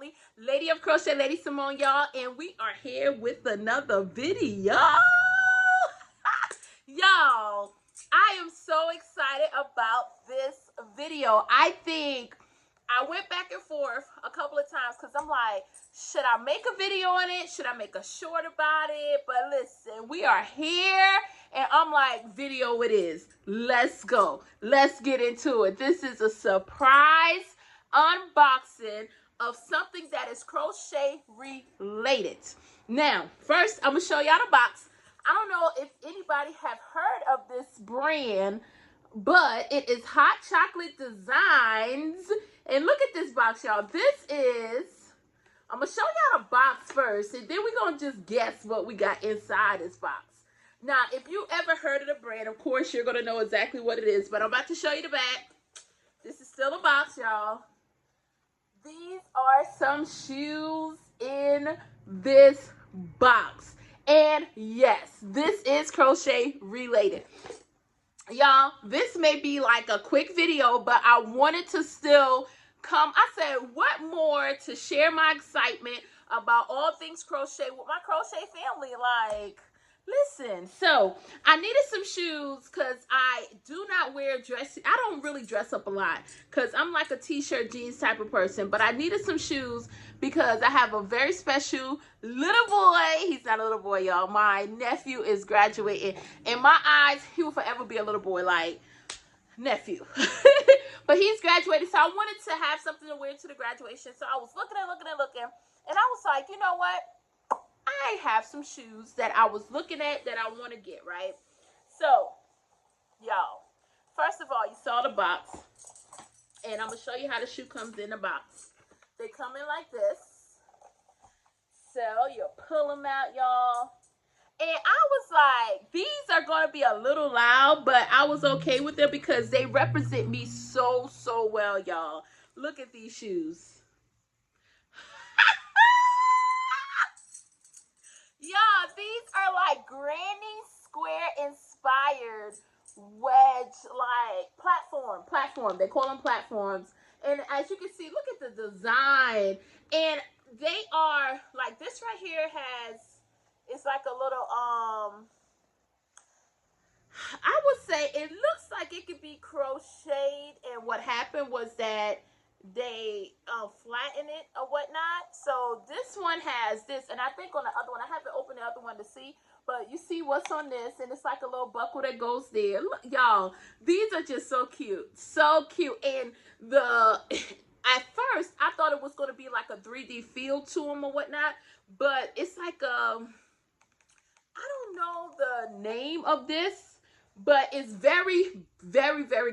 only Lady of Crochet, LadySamoan, y'all, and we are here with another video. Y'all, I am so excited about this video. I think I went back and forth a couple of times because I'm like, should I make a video on it? Should I make a short about it? But listen, we are here and I'm like, video it is. Let's go. Let's get into it. This is a surprise unboxing of something that is crochet related. Now, first, I'm going to show y'all the box. I don't know if anybody have heard of this brand, but it is Hot Chocolate Designs. And look at this box, y'all. This is, I'm going to show y'all the box first, and then we're going to just guess what we got inside this box. Now, if you ever heard of the brand, of course, you're going to know exactly what it is, but I'm about to show you the back. This is still a box, y'all. These are some shoes in this box. And yes, this is crochet related. Y'all, this may be like a quick video, but I wanted to still come. I said, what more to share my excitement about all things crochet with my crochet family? Like, listen, so I needed some shoes because I do not wear dress. I don't really dress up a lot because I'm like a t-shirt jeans type of person, but I needed some shoes because I have a very special little boy. He's not a little boy, y'all. My nephew is graduating. In my eyes, he will forever be a little boy, like nephew. But he's graduating, so I wanted to have something to wear to the graduation. So I was looking, and I was like, you know what? I have some shoes that I was looking at that I want to get, right? So, y'all, first of all, you saw the box, and I'm going to show you how the shoe comes in the box. They come in like this. So, you pull them out, y'all. And I was like, these are going to be a little loud, but I was okay with them because they represent me so well, y'all. Look at these shoes. Y'all, these are like Granny Square inspired wedge, like platform. They call them platforms. And as you can see, look at the design. And they are like, this right here has, it's like a little, I would say it looks like it could be crocheted. And what happened was that they flatten it or whatnot. So this one has this, and I think on the other one, I haven't opened the other one to see, but you see what's on this, and it's like a little buckle that goes there. Look, y'all, these are just so cute, and the at first I thought it was going to be like a 3D feel to them or whatnot, but it's like I don't know the name of this, but it's very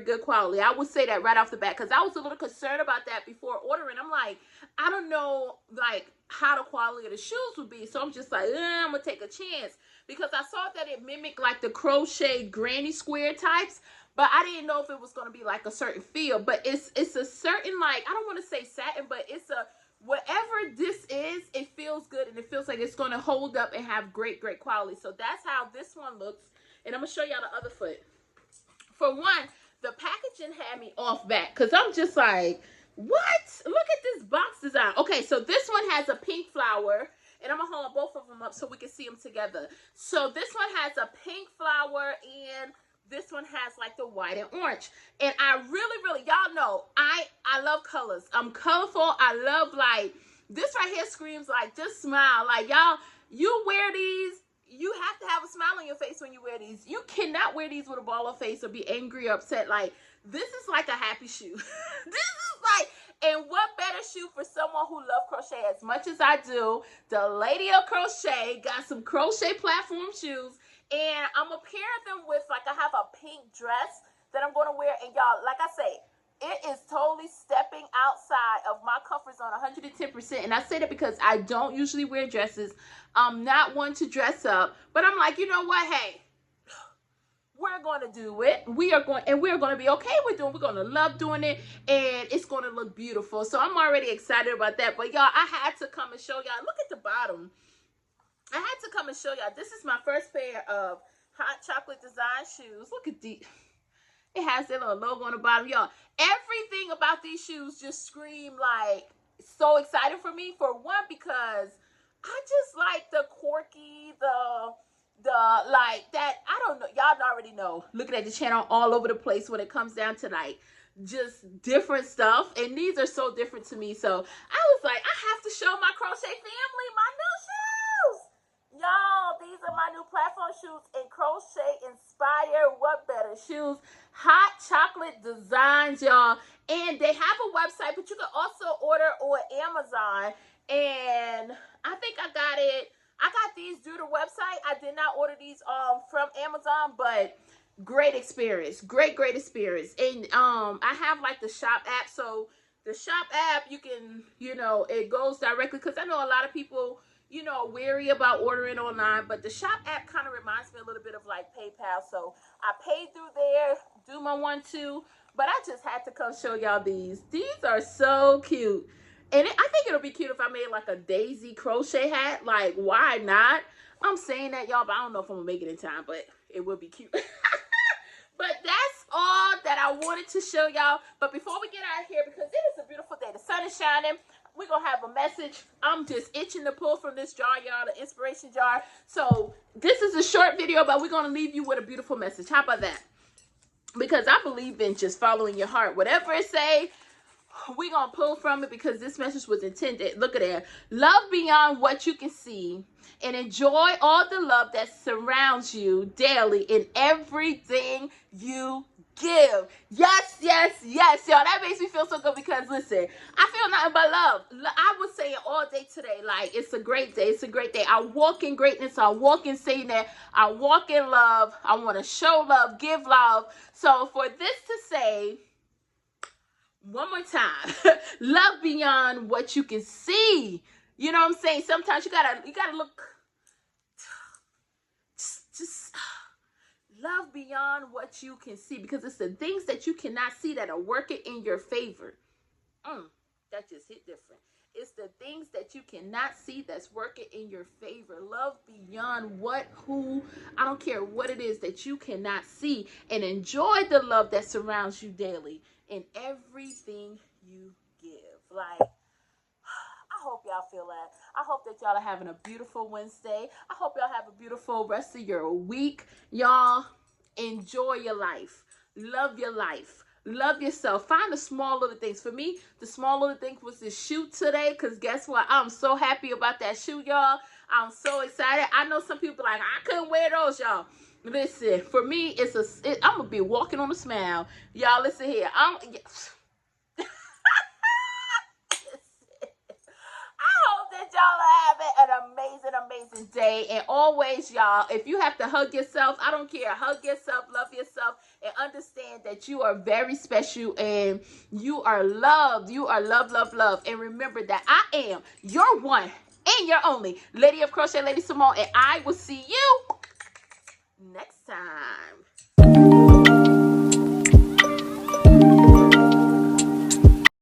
good quality. I would say that right off the bat because I was a little concerned about that before ordering. I'm like, I don't know like how the quality of the shoes would be, so I'm just like, I'm gonna take a chance because I saw that it mimicked like the crochet granny square types, but I didn't know if it was gonna be like a certain feel. But it's a certain, like, I don't want to say satin, but it's a, whatever this is, it feels good and it feels like it's gonna hold up and have great quality. So that's how this one looks. And I'm going to show y'all the other foot. For one, the packaging had me off back because I'm just like, what? Look at this box design. Okay, so this one has a pink flower. And I'm going to hold both of them up so we can see them together. So this one has a pink flower and this one has like the white and orange. And I really, y'all know, I love colors. I'm colorful. I love, like, this right here screams like, just smile. Like, y'all, you wear these. You have to have a smile on your face when you wear these. You cannot wear these with a ball of face or be angry or upset. Like, this is like a happy shoe. This is like, and what better shoe for someone who loves crochet as much as I do? The Lady of Crochet got some crochet platform shoes. And I'm going to pair them with, like, I have a pink dress that I'm going to wear. And y'all, like I say, it is totally stepping outside of my comfort zone 110%. And I say that because I don't usually wear dresses. I'm not one to dress up. But I'm like, you know what? Hey, we're going to do it. We're going to be okay with doing it. We're going to love doing it. And it's going to look beautiful. So I'm already excited about that. But y'all, I had to come and show y'all. Look at the bottom. I had to come and show y'all. This is my first pair of Hot Chocolate Design shoes. Look at these. It has their little logo on the bottom. Y'all, everything about these shoes just scream like so exciting for me. For one, because I just like the quirky, the like that. I don't know. Y'all already know. Looking at the channel all over the place when it comes down to like just different stuff. And these are so different to me. So I was like, I have to show my crochet family my new shoes. Y'all, these are my new platform shoes and crochet inspired. What better shoes? Hot chocolate designs, y'all. And they have a website, but you can also order on Amazon. And I think I got these through the website. I did not order these from Amazon, but great experience. Great experience. And I have like the shop app. So the shop app, you can, it goes directly, because I know a lot of people, wary about ordering online, but the shop app kind of reminds me a little bit of like PayPal. So I paid through there, do my 1-2, but I just had to come show y'all these. These are so cute. And I think it'll be cute if I made like a daisy crochet hat. Like, why not? I'm saying that, y'all, but I don't know if I'm gonna make it in time, but it would be cute. But that's all that I wanted to show y'all. But before we get out of here, because it is a beautiful day, the sun is shining, we're going to have a message. I'm just itching to pull from this jar, y'all, the inspiration jar. So this is a short video, but we're going to leave you with a beautiful message. How about that? Because I believe in just following your heart. Whatever it say, we're going to pull from it, because this message was intended. Look at that. Love beyond what you can see, and enjoy all the love that surrounds you daily in everything you give. Yes, y'all. That makes me feel so good, because listen, I feel nothing but love. I was saying all day today, like, it's a great day. It's a great day. I walk in greatness. I walk in saying that. I walk in love. I want to show love, give love. So for this to say, one more time, love beyond what you can see. You know what I'm saying? Sometimes you gotta look. Just love beyond what you can see, because it's the things that you cannot see that are working in your favor. That just hit different. It's the things that you cannot see that's working in your favor. Love beyond I don't care what it is that you cannot see, and enjoy the love that surrounds you daily in everything you give. Like, I hope y'all feel that. I hope that y'all are having a beautiful Wednesday. I hope y'all have a beautiful rest of your week. Y'all, enjoy your life. Love your life. Love yourself. Find the small little things. For me, the small little thing was this shoe today, because guess what? I'm so happy about that shoe, y'all. I'm so excited. I know some people like, I couldn't wear those, y'all. Listen, for me, I'm going to be walking on a smile. Y'all, listen here. That y'all are having an amazing day. And always, y'all, if you have to hug yourself, I don't care. Hug yourself, love yourself, and understand that you are very special and you are loved. You are loved. And remember that I am your one and your only Lady of Crochet, Lady Simone, and I will see you next time.